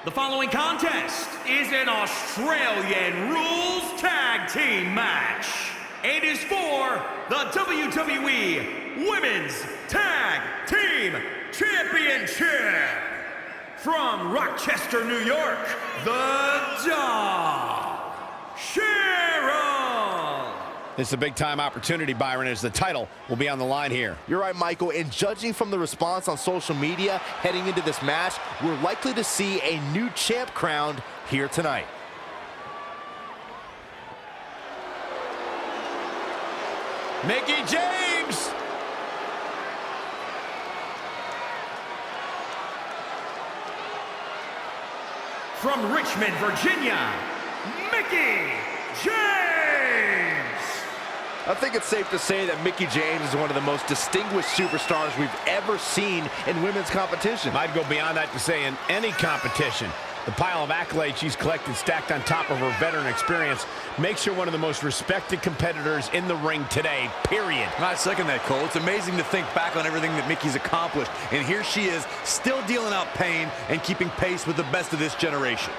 The following contest is an Australian Rules Tag Team match. It is for the WWE Women's Tag Team Championship. From Rochester, New York, the Dog, Cheryl. This is a big-time opportunity, Byron, as the title will be on the line here. You're right, Michael, and judging from the response on social media heading into this match, we're likely to see a new champ crowned here tonight. Mickie James! From Richmond, Virginia, Mickie James! I think it's safe to say that Mickie James is one of the most distinguished superstars we've ever seen in women's competition. I'd go beyond that to say in any competition. The pile of accolades she's collected stacked on top of her veteran experience makes her one of the most respected competitors in the ring today, period. I second that, Cole. It's amazing to think back on everything that Mickie's accomplished, and here she is, still dealing out pain and keeping pace with the best of this generation.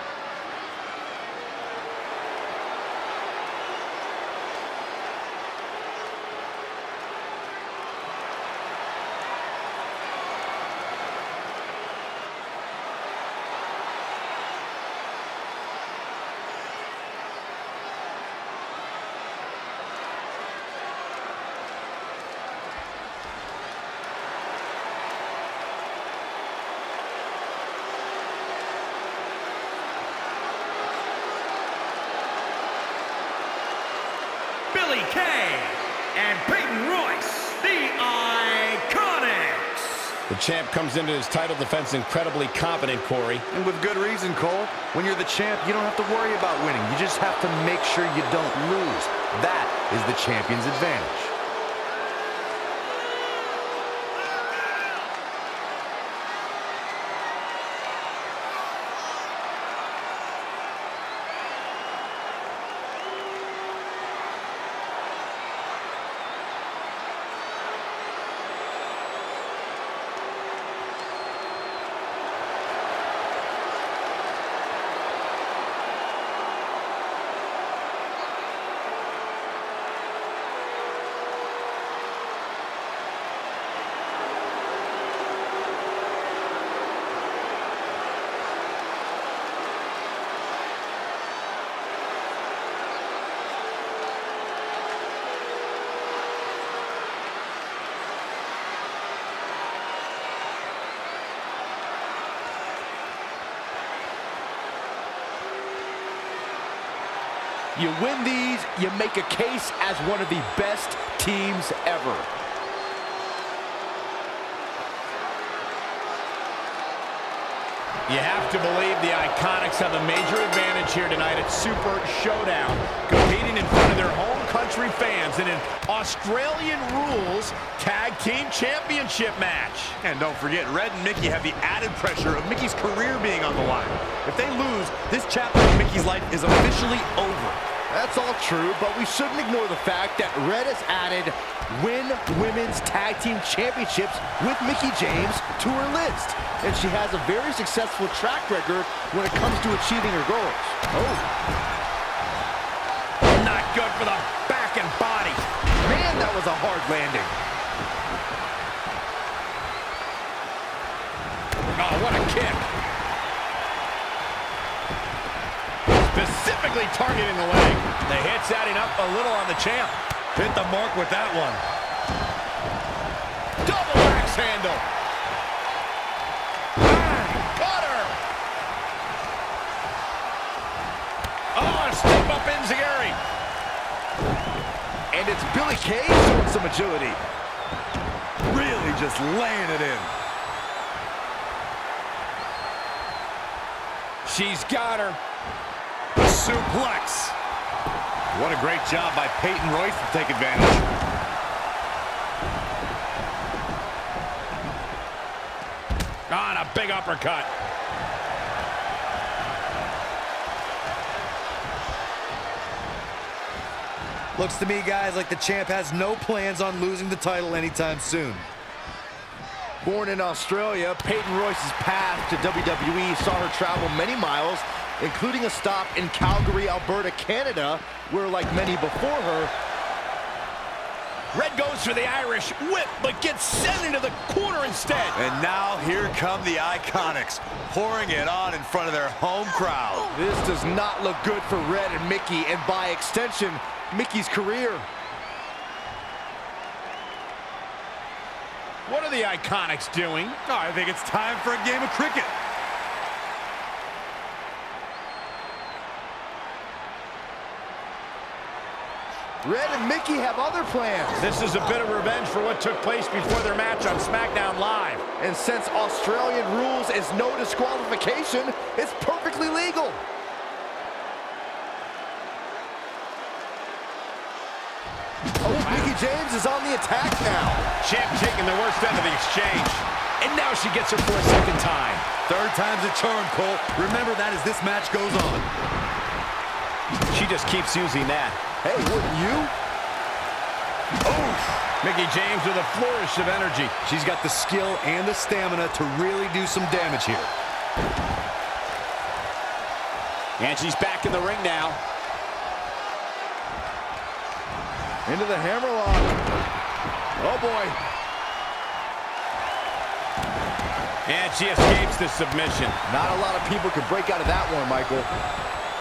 Billie Kay and Peyton Royce, the Iconics. The champ comes into his title defense incredibly confident, Corey. And with good reason, Cole. When you're the champ, you don't have to worry about winning. You just have to make sure you don't lose. That is the champion's advantage. You win these, you make a case as one of the best teams ever. You have to believe the Iconics have a major advantage here tonight at Super Showdown, competing in front of their home country fans in an Australian Rules Tag Team Championship match. And don't forget, Red and Mickie have the added pressure of Mickie's career being on the line. If they lose, this chapter of Mickie's life is officially over. That's all true, but we shouldn't ignore the fact that Red has added Women's Tag Team Championships with Mickie James to her list. And she has a very successful track record when it comes to achieving her goals. Oh. Not good for the back and body. Man, that was a hard landing. Oh, what a kick. Specifically targeting the leg. The hit's adding up a little on the champ. Hit the mark with that one. Double axe handle. Got her. Oh, a step up enziguri. And it's Billie Kay showing some agility. Really just laying it in. She's got her. Suplex. What a great job by Peyton Royce to take advantage. On a big uppercut. Looks to me, guys, like the champ has no plans on losing the title anytime soon. Born in Australia, Peyton Royce's path to WWE saw her travel many miles, including a stop in Calgary, Alberta, Canada, where, like many before her, Red goes for the Irish whip, but gets sent into the corner instead. And now here come the Iconics, pouring it on in front of their home crowd. this does not look good for Red and Mickie, and by extension, Mickie's career. What are the Iconics doing? Oh, I think it's time for a game of cricket. Red and Mickie have other plans. This is a bit of revenge for what took place before their match on SmackDown Live. And since Australian rules is no disqualification, it's perfectly legal. Oh, Mickie James is on the attack now. Champ taking the worst end of the exchange. And now she gets her for a second time. Third time's a charm, Cole. Remember that as this match goes on. She just keeps using that. Hey, wouldn't you? Oh, Mickie James with a flourish of energy. She's got the skill and the stamina to really do some damage here. And she's back in the ring now. Into the hammerlock. Oh, boy. And she escapes the submission. Not a lot of people can break out of that one, Michael.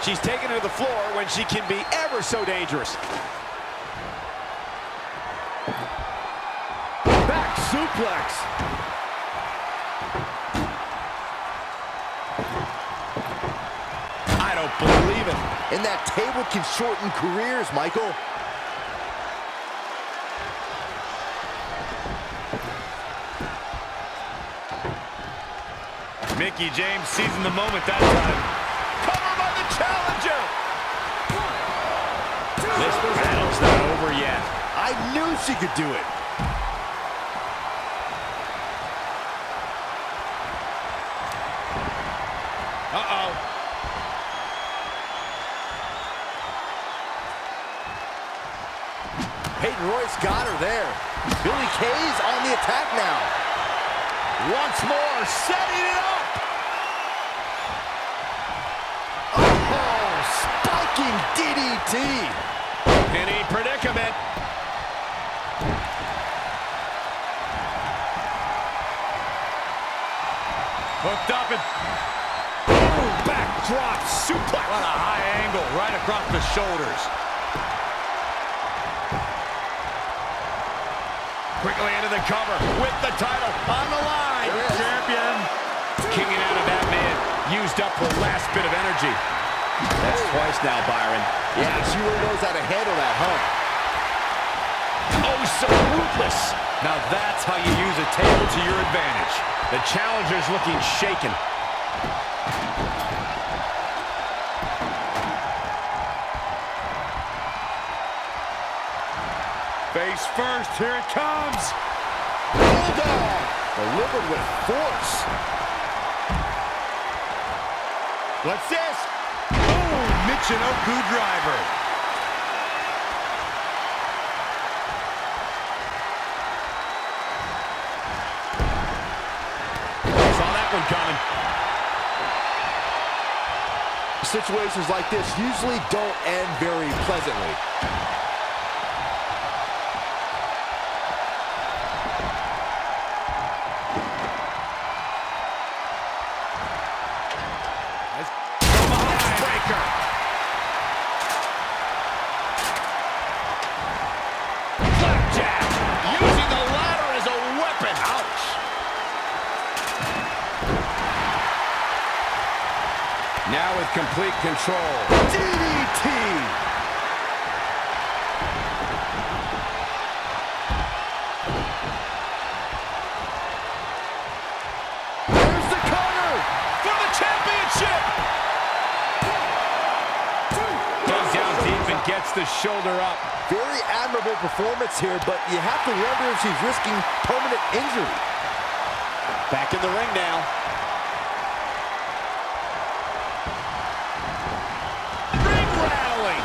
She's taken to the floor when she can be ever so dangerous. Back suplex. I don't believe it. And that table can shorten careers, Michael. Mickie James seizing the moment that time. Cover by the challenger. This battle's not over yet. I knew she could do it. Uh-oh. Peyton Royce got her there. Billie Kay's on the attack now. Once more, setting it up. Oh, spiking DDT. Penny predicament. Hooked up and Boom, backdrop suplex. what a high angle right across the shoulders. Quickly into the cover with the title on the line. Champion. Kicking out of that man. Used up her last bit of energy. That's twice now, Byron. Yeah, she really knows how to handle that, huh? Oh, so ruthless. Now that's how you use a table to your advantage. The challenger's looking shaken. Face first, here it comes. Bulldog delivered with force. What's this? Boom, Michinoku driver. Saw that one coming. Situations like this usually don't end very pleasantly. Flapjack, using the ladder as a weapon. Ouch. Now with complete control. DDT. There's the cover For the championship. Goes down deep and gets the shoulder up. Very admirable performance here, but you have to wonder if she's risking permanent injury. Back in the ring now. Ring rattling.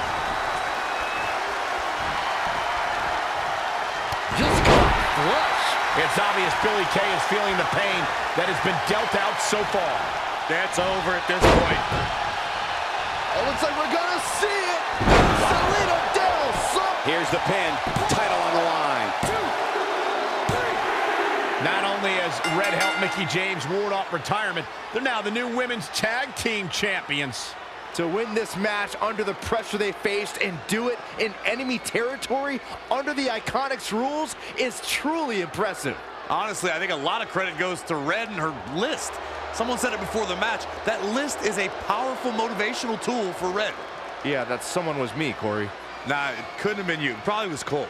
Just caught flush. It's obvious Billie Kay is feeling the pain that has been dealt out so far. That's over at this point. It looks like we're gonna see it. Selena Del Sol. Here's the pin. Title on the line. Not only has Red helped Mickie James ward off retirement, they're now the new women's tag team champions. To win this match under the pressure they faced and do it in enemy territory under the Iconics rules is truly impressive. Honestly, I think a lot of credit goes to Red and her list. Someone said it before the match, that list is a powerful motivational tool for Red. Yeah, that someone was me, Corey. Nah, it couldn't have been you. It probably was Cole.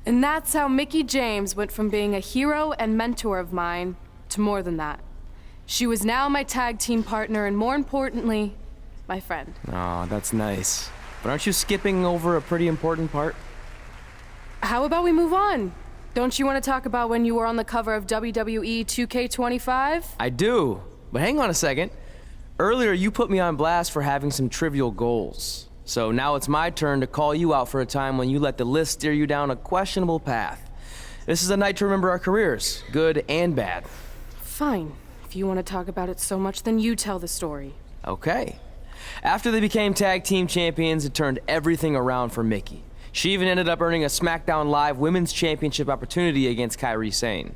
And that's how Mickie James went from being a hero and mentor of mine to more than that. She was now my tag team partner and, more importantly, my friend. Aw, that's nice. But aren't you skipping over a pretty important part? How about we move on? Don't you want to talk about when you were on the cover of WWE 2K25? I do, but hang on a second. Earlier, you put me on blast for having some trivial goals. So now it's my turn to call you out for a time when you let the list steer you down a questionable path. This is a night to remember our careers, good and bad. Fine. If you want to talk about it so much, then you tell the story. Okay. After they became tag team champions, it turned everything around for Mickie. She even ended up earning a SmackDown Live Women's Championship opportunity against Kairi Sane.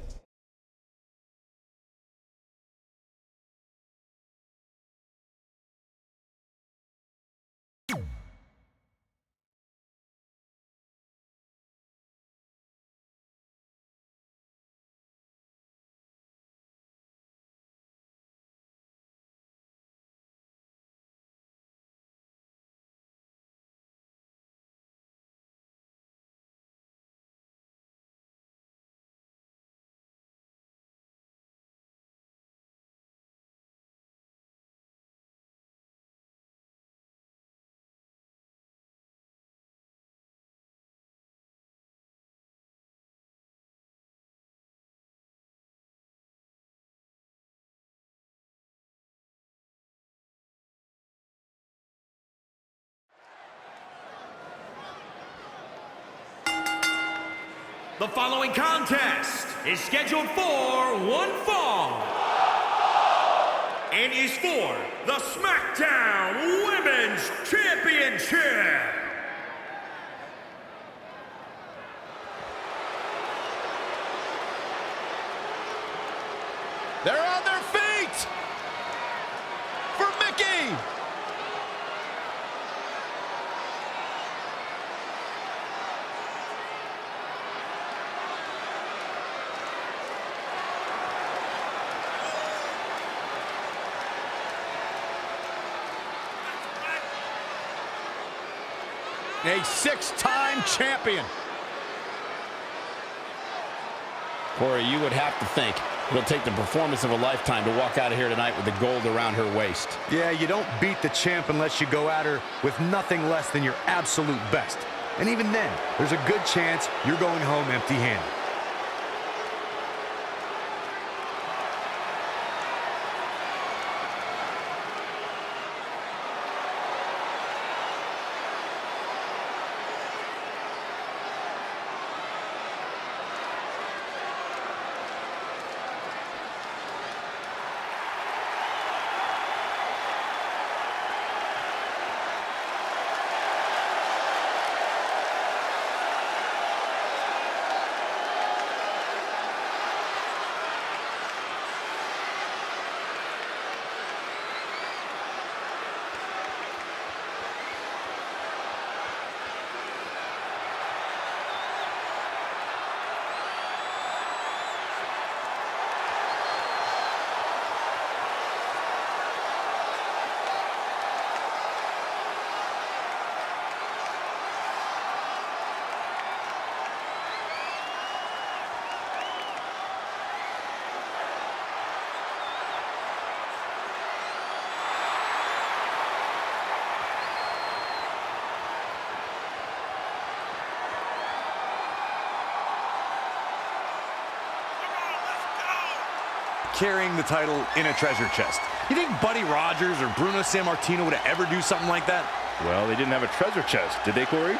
The following contest is scheduled for one fall and is for the SmackDown Women's Championship. They're on their feet for Mickie. A six-time champion. Corey, you would have to think it'll take the performance of a lifetime to walk out of here tonight with the gold around her waist. Yeah, you don't beat the champ unless you go at her with nothing less than your absolute best. And even then, there's a good chance you're going home empty-handed. carrying the title in a treasure chest. You think Buddy Rogers or Bruno Sammartino would ever do something like that? Well, they didn't have a treasure chest, did they, Corey?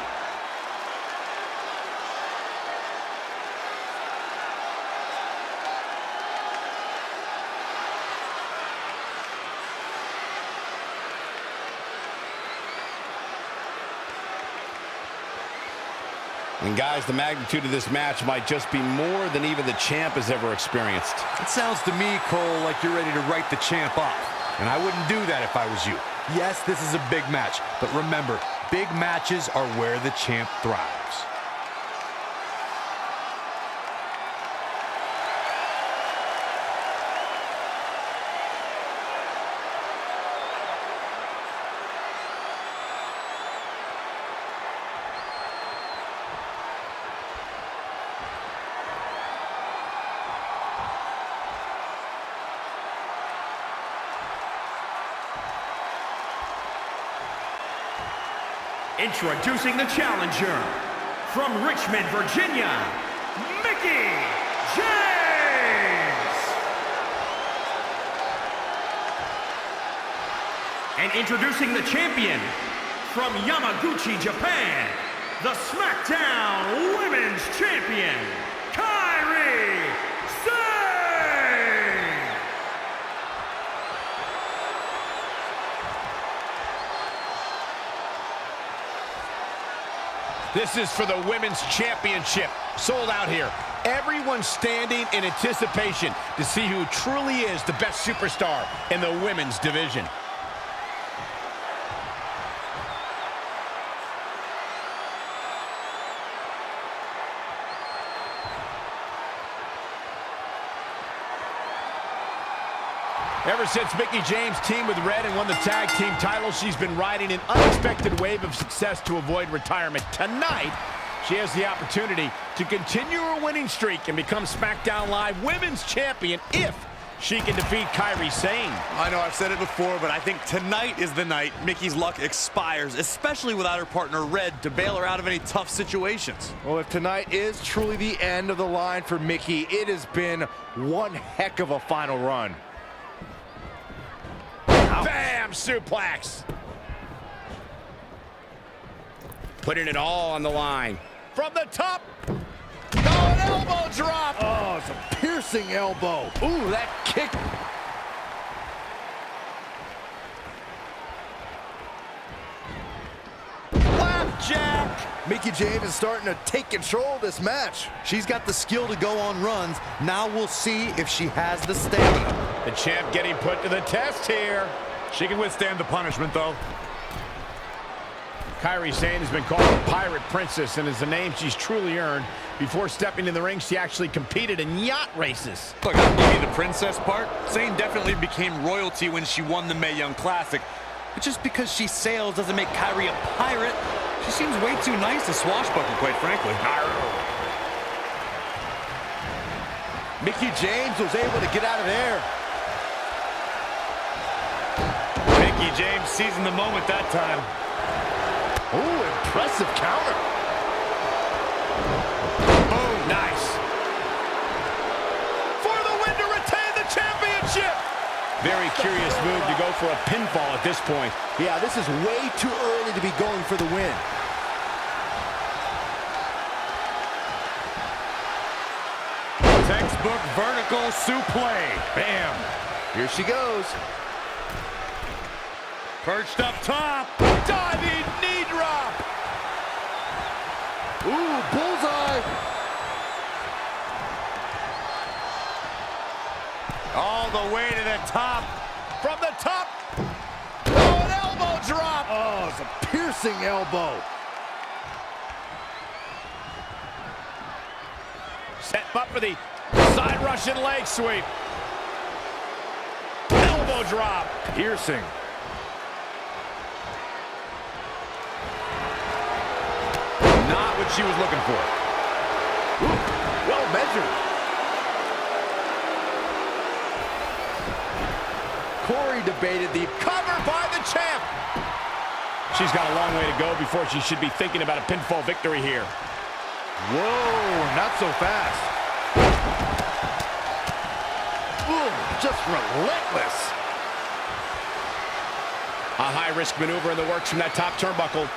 And guys, the magnitude of this match might just be more than even the champ has ever experienced. It sounds to me, Cole, like you're ready to write the champ off. And I wouldn't do that if I was you. Yes, this is a big match, but remember, big matches are where the champ thrives. Introducing the challenger, from Richmond, Virginia, Mickie James! And introducing the champion, from Yamaguchi, Japan, the SmackDown Women's Champion, Kairi Sane! This is for the Women's Championship. Sold out here. Everyone's standing in anticipation to see who truly is the best superstar in the women's division. Ever since Mickie James teamed with Red and won the tag team title, she's been riding an unexpected wave of success to avoid retirement. Tonight, she has the opportunity to continue her winning streak and become SmackDown Live Women's Champion if she can defeat Kairi Sane. I know I've said it before, but I think tonight is the night Mickie's luck expires, especially without her partner Red to bail her out of any tough situations. Well, if tonight is truly the end of the line for Mickie, it has been one heck of a final run. Bam! Suplex. Putting it all on the line. From the top. Oh, an elbow drop. Oh, it's a piercing elbow. Ooh, that kick. Flapjack. Mickie James is starting to take control of this match. She's got the skill to go on runs. Now we'll see if she has the stamina. The champ getting put to the test here. She can withstand the punishment, though. Kairi Sane has been called a pirate princess and is a name she's truly earned. Before stepping in the ring, she actually competed in yacht races. Look, I'll give you the princess part. Sane definitely became royalty when she won the Mae Young Classic. But just because she sails doesn't make Kairi a pirate. She seems way too nice to swashbuckle, quite frankly. Mickie James was able to get out of there. Mickie James seizing the moment that time. Ooh, impressive counter. Boom, nice. For the win to retain the championship. Very curious move to go for a pinfall at this point. Yeah, this is way too early to be going for the win. Textbook vertical suplex. Bam. Here she goes. Perched up top. Diving knee drop. Ooh, bullseye. All the way to the top. From the top. Oh, an elbow drop. Oh, it's a piercing elbow. Set up for the side Russian leg sweep. Elbow drop. Piercing. Not what she was looking for. Ooh, well measured. Corey debated the Cover by the champ. She's got a long way to go before she should be thinking about a pinfall victory here. Whoa, not so fast. Boom, just relentless. A high-risk maneuver in the works from that top turnbuckle.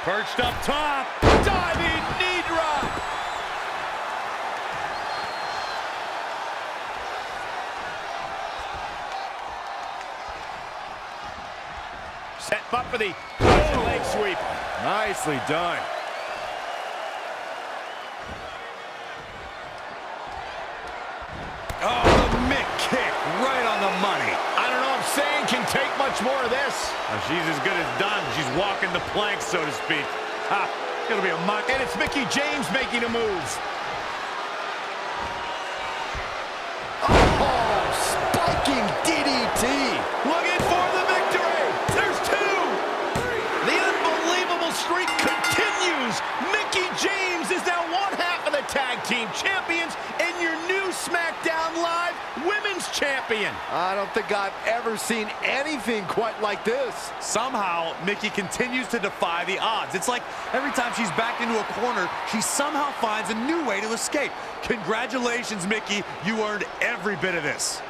Perched up top. Diving knee drop. Set up for the leg sweep. Nicely done. Oh, the mitt kick right on the money. I don't know if Sane can take much more of this. She's as good as done. She's walking the plank, so to speak. Ha! It'll be a much. And it's Mickie James making a move. Oh, spiking DDT. Looking for the victory. There's two. The unbelievable streak continues. Mickie James is now one half of the tag team champions and your new SmackDown Live Women's Champion. I don't think I've ever seen anything quite like this. Somehow, Mickie continues to defy the odds. It's like every time she's backed into a corner, she somehow finds a new way to escape. Congratulations, Mickie. You earned every bit of this.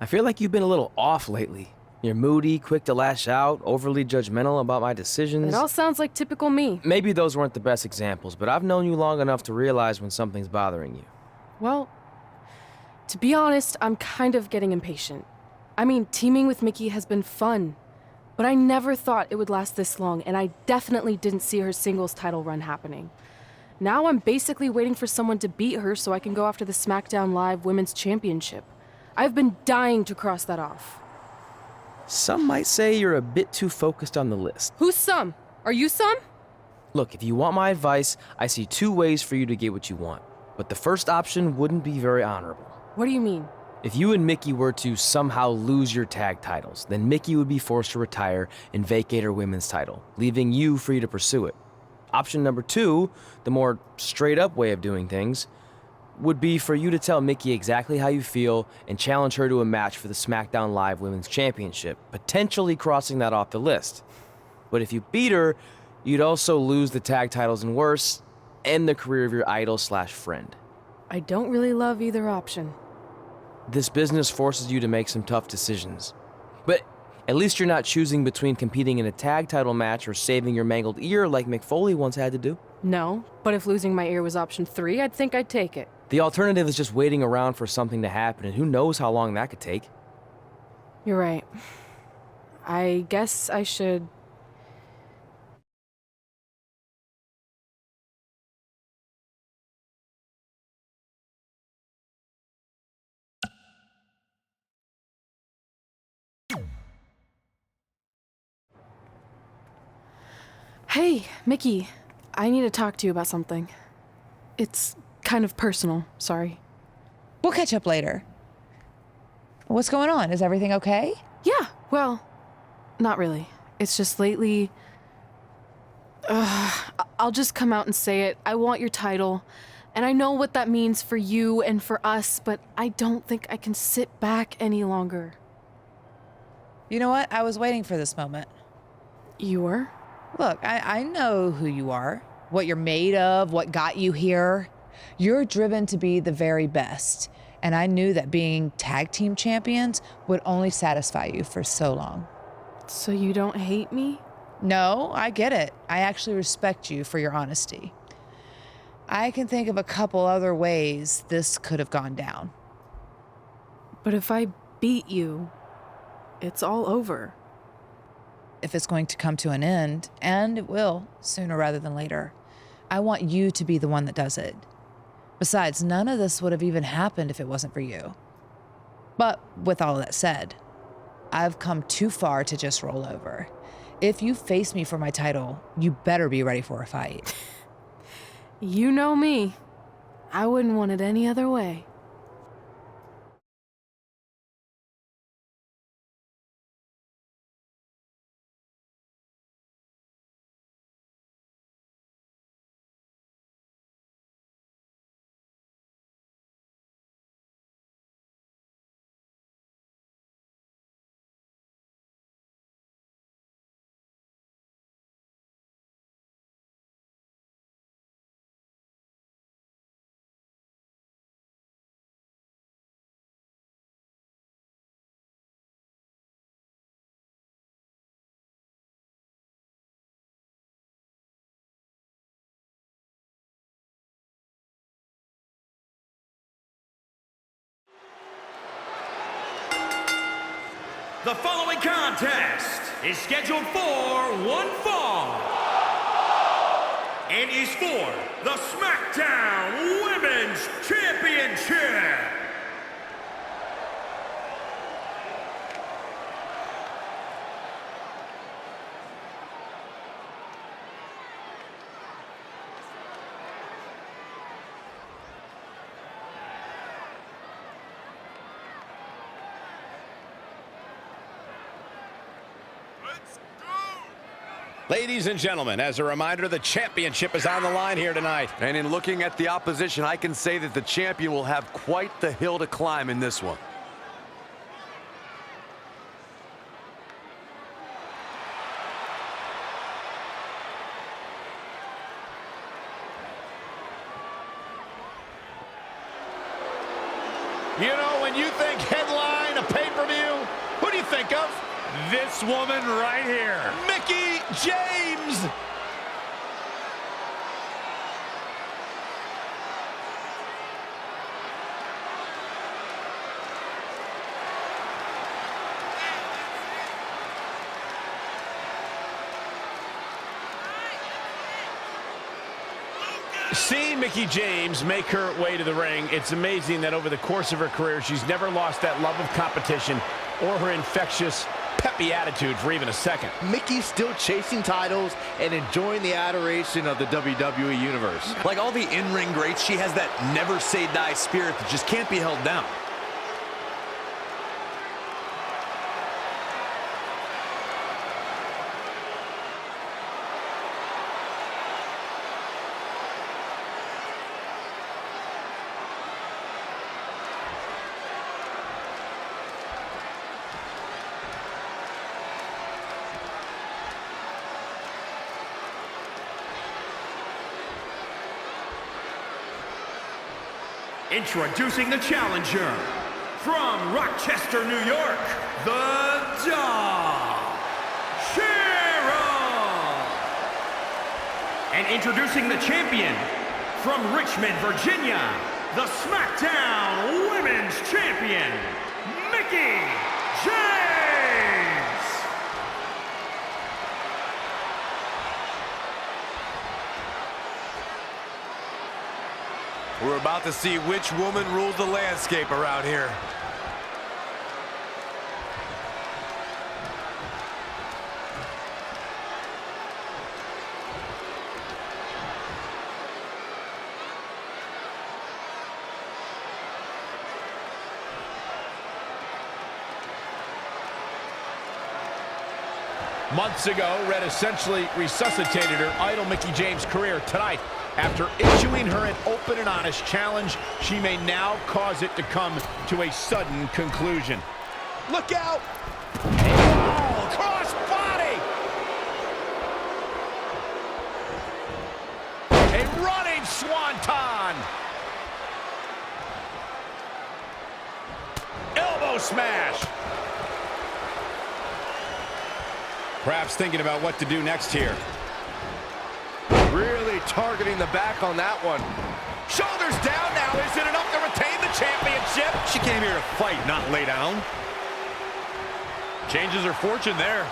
I feel like you've been a little off lately. You're moody, quick to lash out, overly judgmental about my decisions. It all sounds like typical me. Maybe those weren't the best examples, but I've known you long enough to realize when something's bothering you. Well, to be honest, I'm kind of getting impatient. I mean, teaming with Mickie has been fun, but I never thought it would last this long, and I definitely didn't see her singles title run happening. Now I'm basically waiting for someone to beat her so I can go after the SmackDown Live Women's Championship. I've been dying to cross that off. Some might say you're a bit too focused on the list. Who's some? Are you some? Look, if you want my advice, I see two ways for you to get what you want. But the first option wouldn't be very honorable. What do you mean? If you and Mickie were to somehow lose your tag titles, then Mickie would be forced to retire and vacate her women's title, leaving you free to pursue it. Option number two, the more straight-up way of doing things, would be for you to tell Mickie exactly how you feel and challenge her to a match for the SmackDown Live Women's Championship, potentially crossing that off the list. But if you beat her, you'd also lose the tag titles and worse, end the career of your idol/friend. I don't really love either option. This business forces you to make some tough decisions. But at least you're not choosing between competing in a tag title match or saving your mangled ear like Mick Foley once had to do. No, but if losing my ear was option 3, I'd think I'd take it. The alternative is just waiting around for something to happen, and who knows how long that could take. You're right. I guess I should... Hey, Mickie. I need to talk to you about something. It's kind of personal, sorry. We'll catch up later. What's going on? Is everything okay? Yeah, well, not really. It's just lately... I'll just come out and say it. I want your title. And I know what that means for you and for us, but I don't think I can sit back any longer. You know what? I was waiting for this moment. You were? Look, I know who you are, what you're made of, what got you here. You're driven to be the very best. And I knew that being tag team champions would only satisfy you for so long. So you don't hate me? No, I get it. I actually respect you for your honesty. I can think of a couple other ways this could have gone down. But if I beat you, it's all over. If it's going to come to an end, and it will, sooner rather than later, I want you to be the one that does it. Besides, none of this would have even happened if it wasn't for you. But with all of that said, I've come too far to just roll over. If you face me for my title, you better be ready for a fight. You know me. I wouldn't want it any other way. The following contest is scheduled for one fall and is for the SmackDown Women's Championship. Ladies and gentlemen, as a reminder, the championship is on the line here tonight. And in looking at the opposition, I can say that the champion will have quite the hill to climb in this one. You know, when you think headline, a pay-per-view, who do you think of? This woman right here. Mickie James! Seeing Mickie James make her way to the ring, it's amazing that over the course of her career, she's never lost that love of competition or her infectious, peppy attitude for even a second. Mickey's still chasing titles and enjoying the adoration of the WWE Universe. Like all the in-ring greats, she has that never-say-die spirit that just can't be held down. Introducing the challenger from Rochester, New York, the Dog, Cheryl. And introducing the champion from Richmond, Virginia, the SmackDown Women's Champion, Mickie James. We're about to see which woman rules the landscape around here. Months ago, Red essentially resuscitated her idol Mickie James' career. Tonight, after issuing her an open and honest challenge, she may now cause it to come to a sudden conclusion. Look out! Oh, cross body! A running swanton! Elbow smash! Perhaps thinking about what to do next here. Really targeting the back on that one. Shoulders down now. Is it enough to retain the championship? She came came here to fight, not lay down. Changes her fortune there.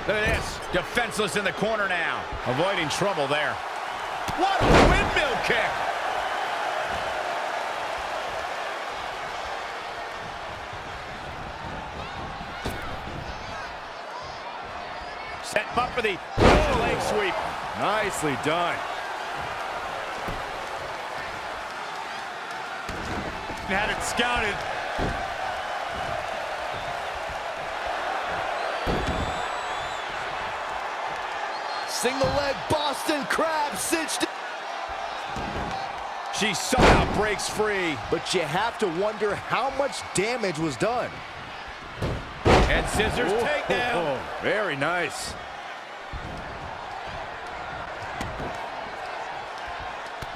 Look at this. Defenseless in the corner now. Avoiding trouble there. What a windmill kick. Set him up for the leg sweep. Nicely done. Had it scouted. Single leg Boston Crab cinched. She somehow breaks free. But you have to wonder how much damage was done. And scissors takedown. Oh, very nice.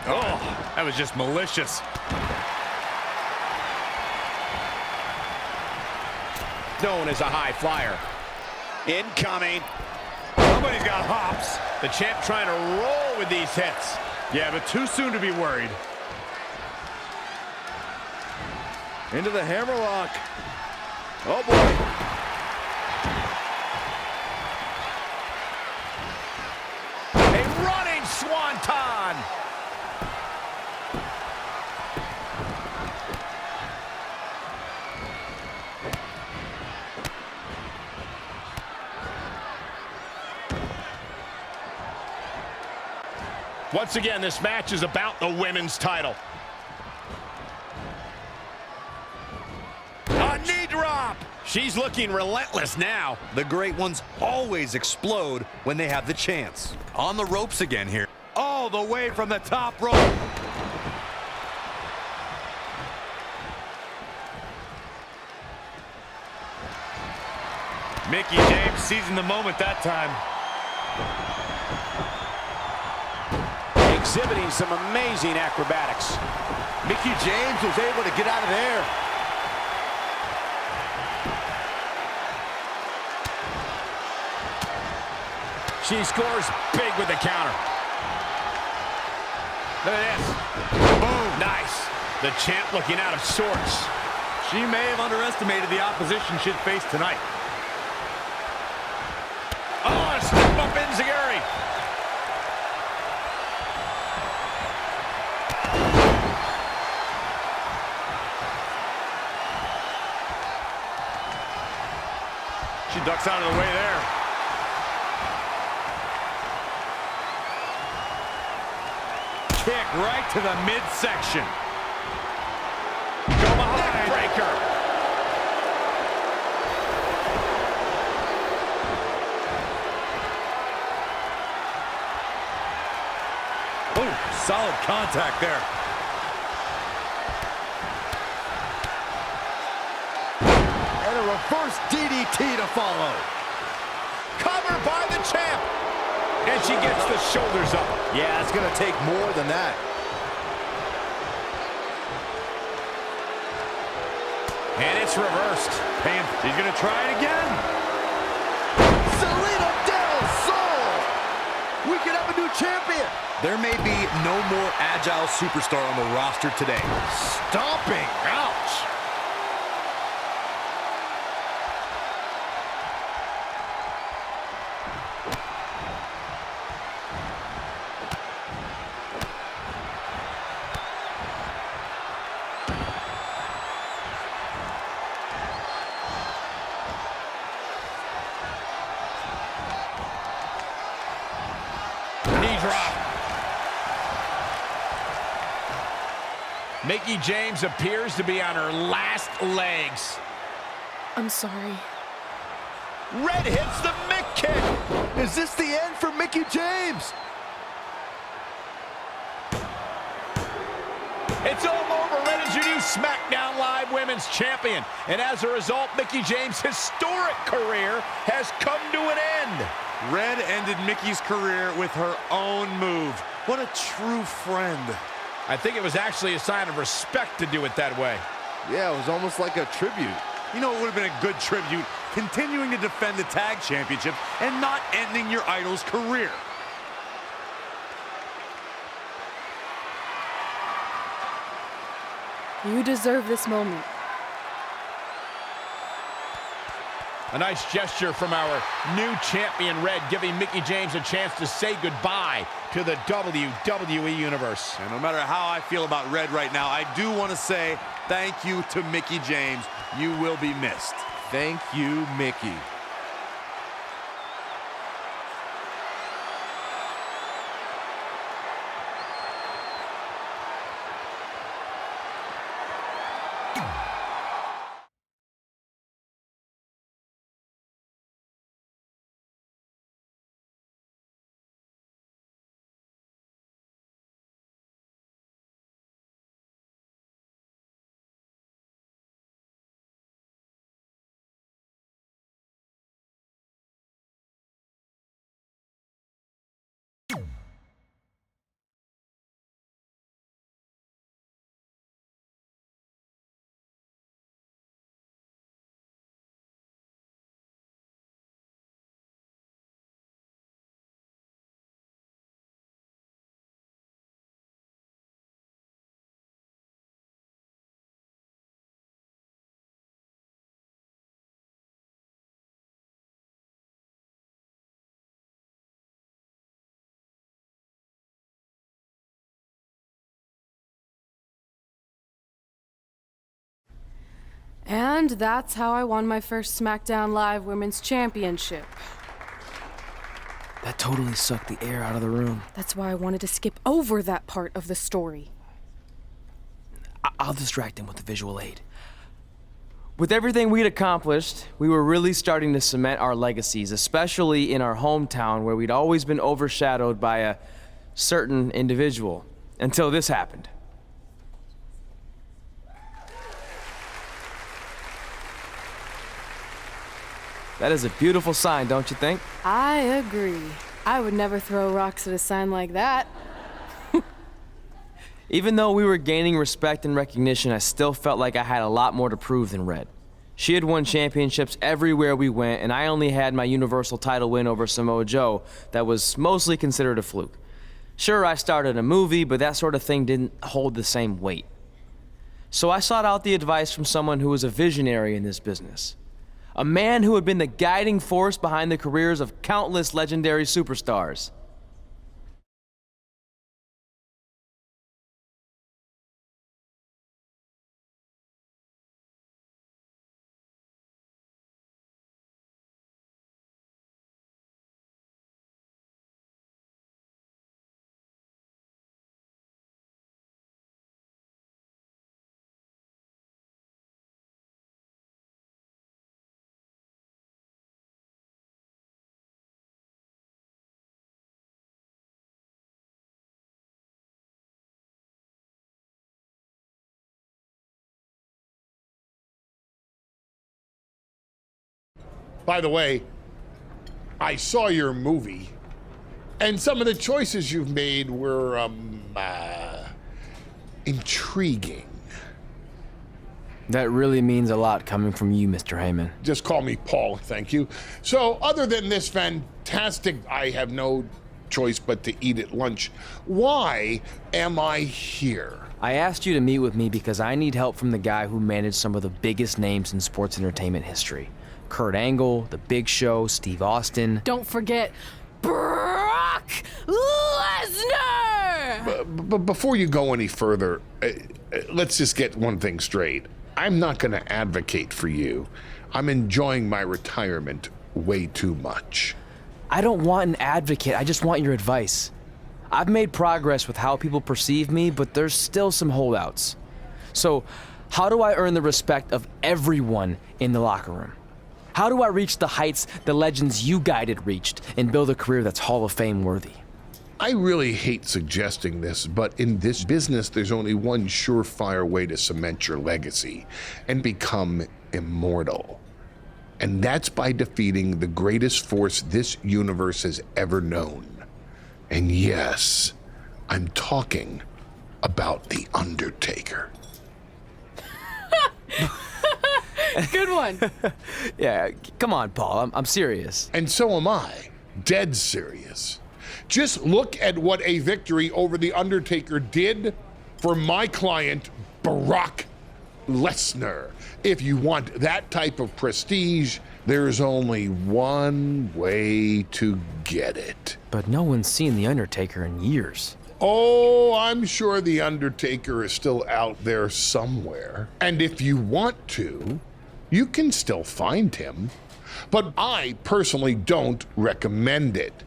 Oh, that was just malicious. Known as a high flyer. Incoming. Somebody's got hops. The champ trying to roll with these hits. Yeah, but too soon to be worried. Into the hammerlock. Oh, boy. A running swanton. Once again, this match is about the women's title. A knee drop. She's looking relentless now. The great ones always explode when they have the chance. On the ropes again here. All the way from the top rope. Mickie James seizing the moment that time. Exhibiting some amazing acrobatics. Mickie James was able to get out of there. She scores big with the counter. Look at this. Boom. Nice. The champ looking out of sorts. She may have underestimated the opposition she'd face tonight. Oh, a step up enziguri. She ducks out of the way there. Kick right to the midsection. Go behind. Neck breaker. Oh, solid contact there. And a reverse DDT to follow. Covered by the champ. And she gets the shoulders up. Yeah, it's going to take more than that. And it's reversed. She's going to try it again. Selena Del Sol! We could have a new champion. There may be no more agile superstar on the roster today. Stomping. Ouch. Knee drop. Mickie James appears to be on her last legs. I'm sorry. Red hits the Mick kick. Is this the end for Mickie James? It's all over. Red is your new SmackDown Live Women's Champion. And as a result, Mickie James' historic career has come to an end. Red ended Mickie's career with her own move. What a true friend. I think it was actually a sign of respect to do it that way. Yeah, it was almost like a tribute. You know, it would have been a good tribute, continuing to defend the tag championship and not ending your idol's career. You deserve this moment. A nice gesture from our new champion, Red, giving Mickie James a chance to say goodbye to the WWE Universe. And no matter how I feel about Red right now, I do want to say thank you to Mickie James. You will be missed. Thank you, Mickie. And that's how I won my first SmackDown Live Women's Championship. That totally sucked the air out of the room. That's why I wanted to skip over that part of the story. I'll distract him with the visual aid. With everything we'd accomplished, we were really starting to cement our legacies, especially in our hometown where we'd always been overshadowed by a certain individual, until this happened. That is a beautiful sign, don't you think? I agree. I would never throw rocks at a sign like that. Even though we were gaining respect and recognition, I still felt like I had a lot more to prove than Red. She had won championships everywhere we went, and I only had my Universal title win over Samoa Joe that was mostly considered a fluke. Sure, I started a movie, but that sort of thing didn't hold the same weight. So I sought out the advice from someone who was a visionary in this business. A man who had been the guiding force behind the careers of countless legendary superstars. By the way, I saw your movie, and some of the choices you've made were, intriguing. That really means a lot coming from you, Mr. Heyman. Just call me Paul, thank you. So, other than this fantastic, I have no choice but to eat at lunch, why am I here? I asked you to meet with me because I need help from the guy who managed some of the biggest names in sports entertainment history. Kurt Angle, The Big Show, Steve Austin. Don't forget Brock Lesnar! But before you go any further, let's just get one thing straight. I'm not going to advocate for you. I'm enjoying my retirement way too much. I don't want an advocate, I just want your advice. I've made progress with how people perceive me, but there's still some holdouts. So, how do I earn the respect of everyone in the locker room? How do I reach the heights the legends you guided reached and build a career that's Hall of Fame worthy? I really hate suggesting this, but in this business, there's only one surefire way to cement your legacy and become immortal. And that's by defeating the greatest force this universe has ever known. And yes, I'm talking about The Undertaker. Good one. Yeah, come on, Paul, I'm serious. And so am I, dead serious. Just look at what a victory over The Undertaker did for my client, Brock Lesnar. If you want that type of prestige, there's only one way to get it. But no one's seen The Undertaker in years. Oh, I'm sure The Undertaker is still out there somewhere. And if you want to, you can still find him. But I personally don't recommend it.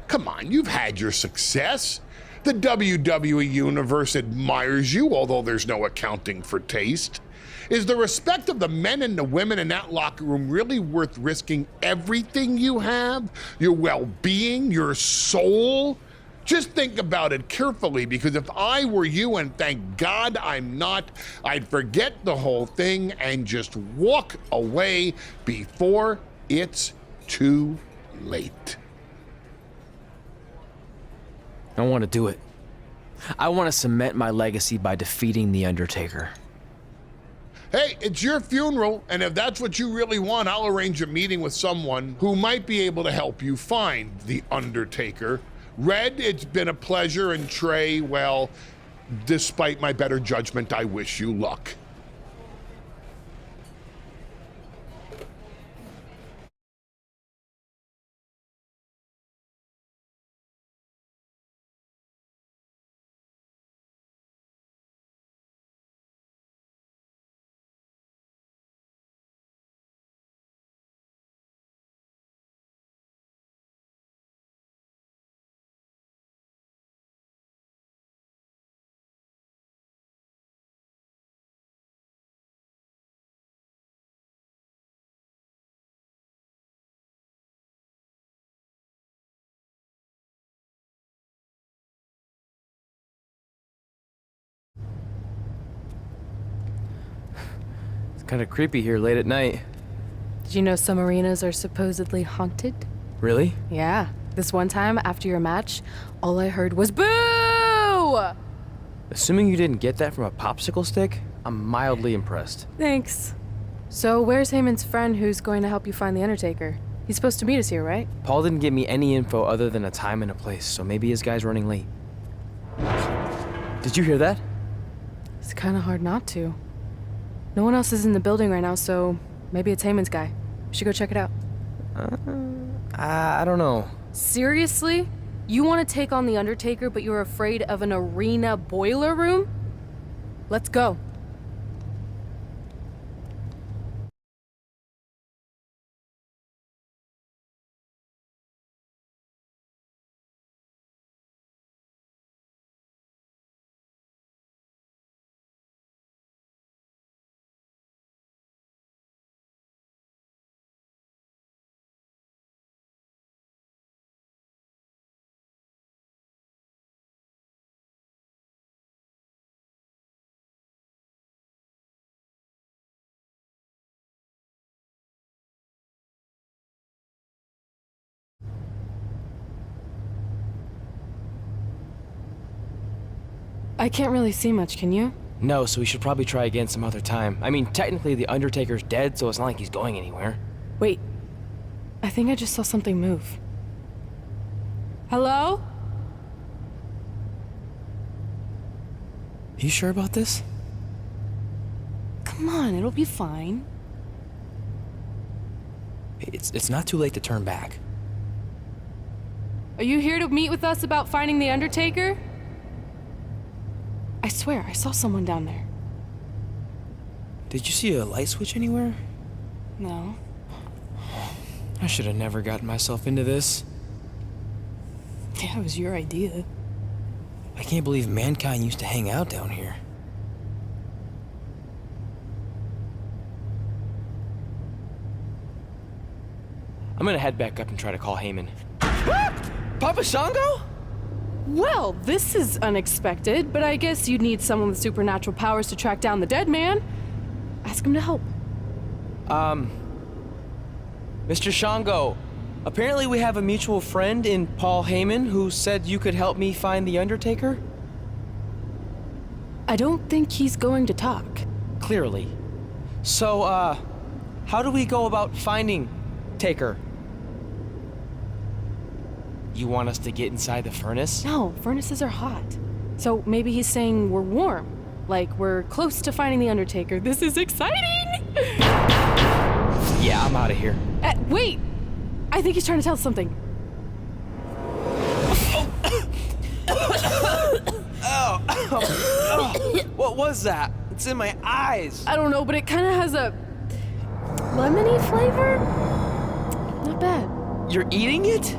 Come on, you've had your success. The WWE Universe admires you, although there's no accounting for taste. Is the respect of the men and the women in that locker room really worth risking everything you have? Your well-being, your soul? Just think about it carefully, because if I were you, and thank God I'm not, I'd forget the whole thing and just walk away before it's too late. I want to do it. I want to cement my legacy by defeating The Undertaker. Hey, it's your funeral, and if that's what you really want, I'll arrange a meeting with someone who might be able to help you find The Undertaker. Red, it's been a pleasure, and Trey, well, despite my better judgment, I wish you luck. Kind of creepy here late at night. Did you know some arenas are supposedly haunted? Really? Yeah. This one time after your match, all I heard was boo! Assuming you didn't get that from a popsicle stick, I'm mildly impressed. Thanks. So where's Heyman's friend who's going to help you find The Undertaker? He's supposed to meet us here, right? Paul didn't give me any info other than a time and a place, so maybe his guy's running late. Did you hear that? It's kind of hard not to. No one else is in the building right now, so maybe it's Heyman's guy. We should go check it out. I don't know. Seriously? You want to take on The Undertaker, but you're afraid of an arena boiler room? Let's go. I can't really see much, can you? No, so we should probably try again some other time. I mean, technically The Undertaker's dead, so it's not like he's going anywhere. Wait. I think I just saw something move. Hello? You sure about this? Come on, it'll be fine. It's not too late to turn back. Are you here to meet with us about finding The Undertaker? I swear, I saw someone down there. Did you see a light switch anywhere? No. I should have never gotten myself into this. Yeah, it was your idea. I can't believe mankind used to hang out down here. I'm gonna head back up and try to call Heyman. Papa Shango? Well, this is unexpected, but I guess you'd need someone with supernatural powers to track down the dead man. Ask him to help. Mr. Shango, apparently we have a mutual friend in Paul Heyman who said you could help me find The Undertaker? I don't think he's going to talk. Clearly. So, how do we go about finding Taker? You want us to get inside the furnace? No, furnaces are hot. So maybe he's saying we're warm. Like, we're close to finding the Undertaker. This is exciting! Yeah, I'm out of here. Wait! I think he's trying to tell us something. What was that? It's in my eyes. I don't know, but it kind of has a lemony flavor? Not bad. You're eating it?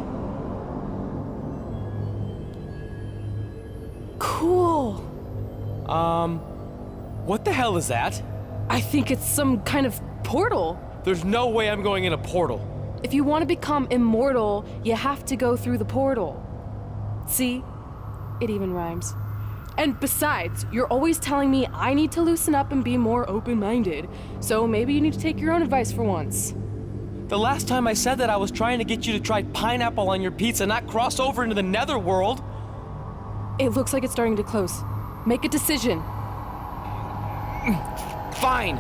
Cool. What the hell is that? I think it's some kind of portal. There's no way I'm going in a portal. If you want to become immortal, you have to go through the portal. See? It even rhymes. And besides, you're always telling me I need to loosen up and be more open-minded. So maybe you need to take your own advice for once. The last time I said that, I was trying to get you to try pineapple on your pizza, not cross over into the netherworld. It looks like it's starting to close. Make a decision. Fine.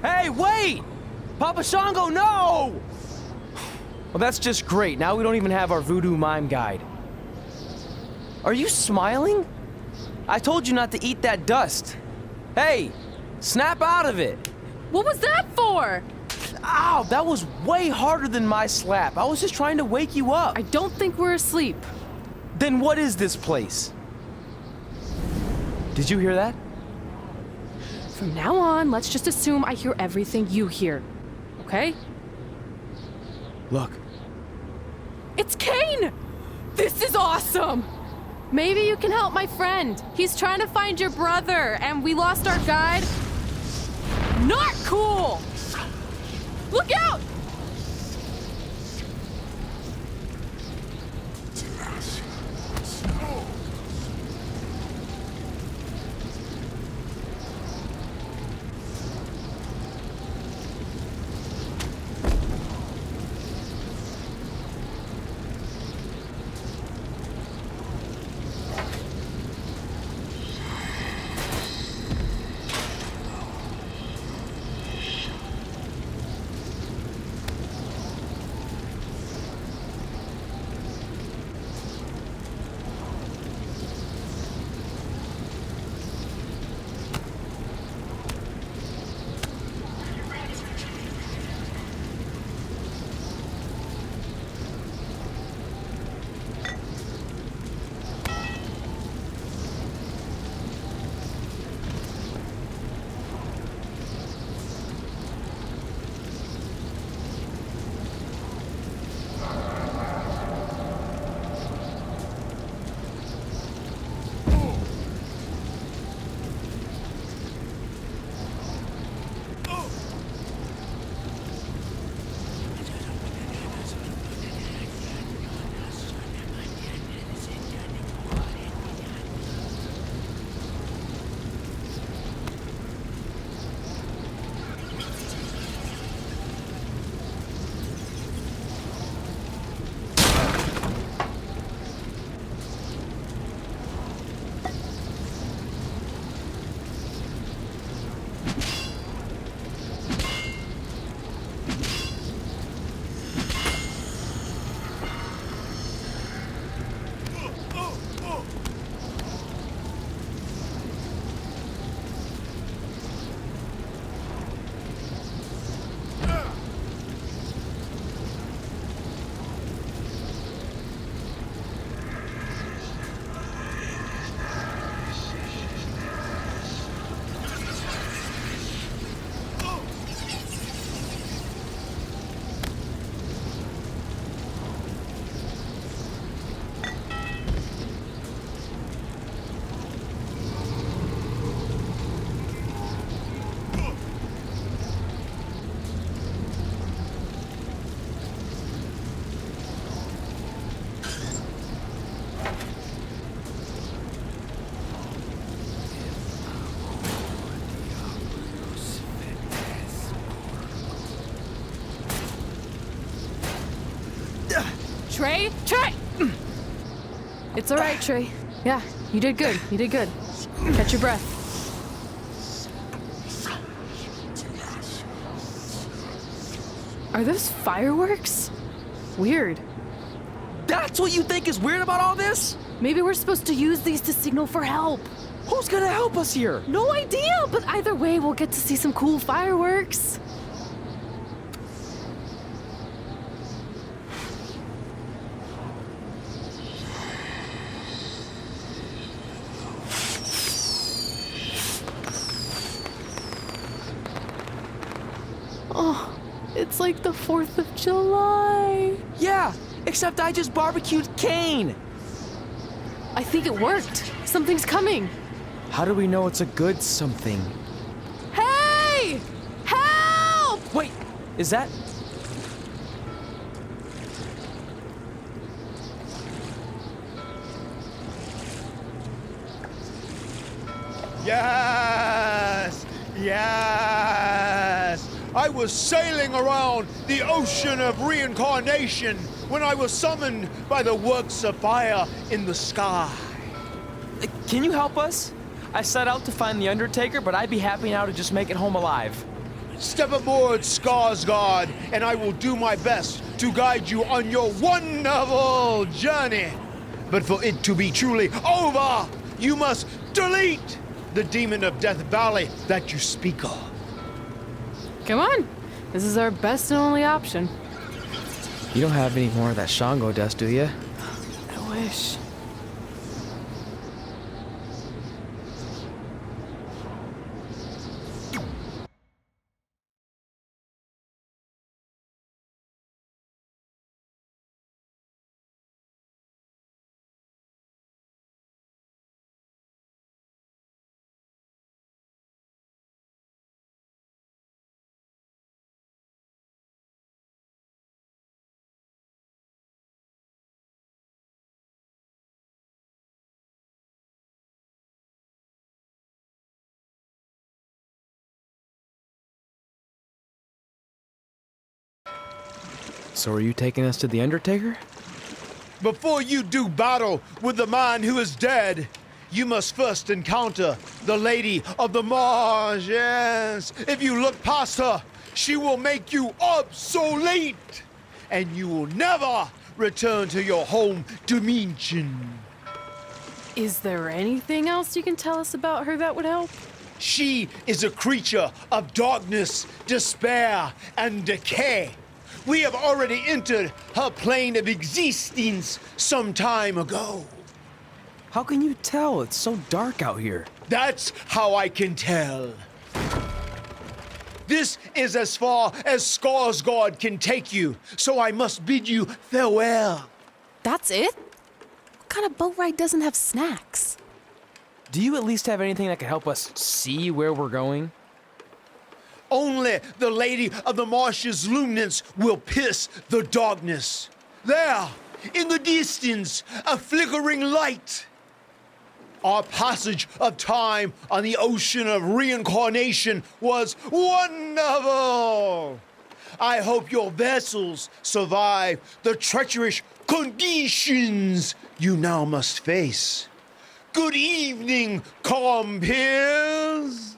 Hey, wait! Papa Shango, no! Well, that's just great. Now we don't even have our voodoo mime guide. Are you smiling? I told you not to eat that dust. Hey, snap out of it. What was that for? Ow, that was way harder than my slap. I was just trying to wake you up. I don't think we're asleep. Then what is this place? Did you hear that? From now on, let's just assume I hear everything you hear. Okay? Look. It's Kane! This is awesome! Maybe you can help my friend. He's trying to find your brother, and we lost our guide. Not cool! Look out! Trey? It's all right, Trey. Yeah, you did good. You did good. Catch your breath. Are those fireworks? Weird. That's what you think is weird about all this? Maybe we're supposed to use these to signal for help. Who's gonna help us here? No idea, but either way, we'll get to see some cool fireworks. Oh, it's like the 4th of July. Yeah, except I just barbecued Kane. I think it worked. Something's coming. How do we know it's a good something? Hey! Help! Wait, is that? Yes! Yes! I was sailing around the ocean of reincarnation when I was summoned by the works of fire in the sky. Can you help us? I set out to find the Undertaker, but I'd be happy now to just make it home alive. Step aboard, Skarsgård, and I will do my best to guide you on your wonderful journey. But for it to be truly over, you must delete the demon of Death Valley that you speak of. Come on. This is our best and only option. You don't have any more of that Shango dust, do you? I wish. So are you taking us to the Undertaker? Before you do battle with the man who is dead, you must first encounter the Lady of the Marsh. Yes. If you look past her, she will make you obsolete, and you will never return to your home dimension. Is there anything else you can tell us about her that would help? She is a creature of darkness, despair, and decay. We have already entered her plane of existence some time ago. How can you tell? It's so dark out here. That's how I can tell. This is as far as Skarsgård can take you, so I must bid you farewell. That's it? What kind of boat ride doesn't have snacks? Do you at least have anything that can help us see where we're going? Only the Lady of the Marsh's luminance will pierce the darkness. There, in the distance, a flickering light. Our passage of time on the ocean of reincarnation was wonderful. I hope your vessels survive the treacherous conditions you now must face. Good evening, compeers.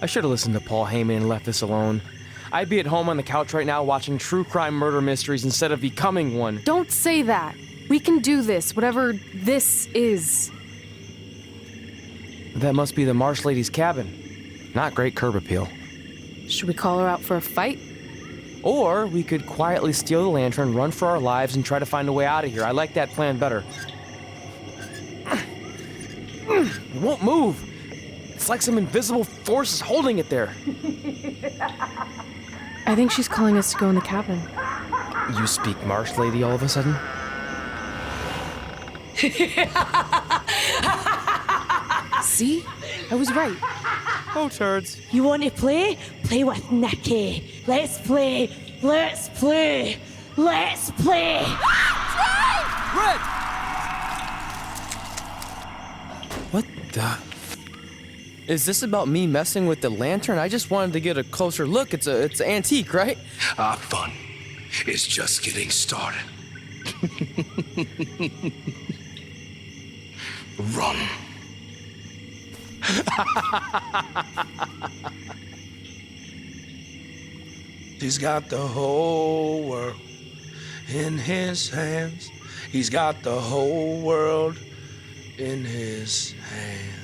I should have listened to Paul Heyman and left this alone. I'd be at home on the couch right now watching true crime murder mysteries instead of becoming one. Don't say that. We can do this, whatever this is. That must be the Marsh Lady's cabin. Not great curb appeal. Should we call her out for a fight? Or we could quietly steal the lantern, run for our lives, and try to find a way out of here. I like that plan better. It won't move. It's like some invisible force is holding it there. I think she's calling us to go in the cabin. You speak Marsh, lady, all of a sudden? See? I was right. Oh, turds. You want to play? Play with Nikki. Let's play. Let's play. Let's play. Red! What the? Is this about me messing with the lantern? I just wanted to get a closer look. It's an antique, right? Our fun is just getting started. Run. He's got the whole world in his hands. He's got the whole world in his hands.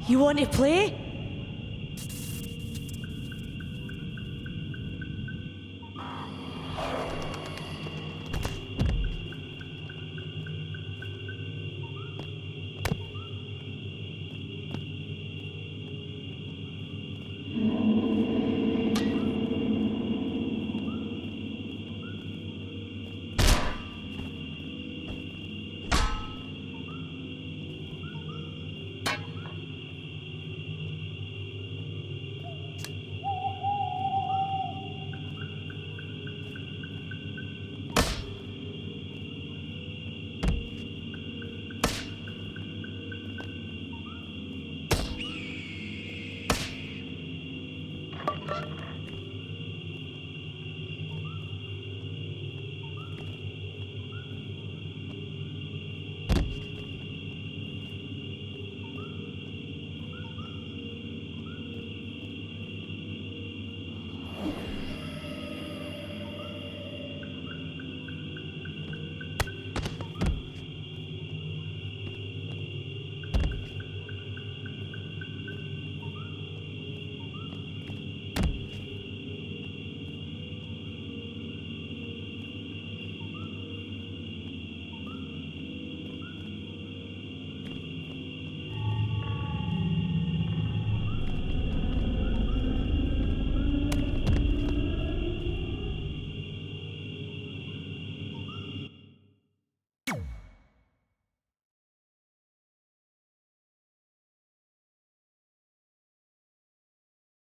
You want to play?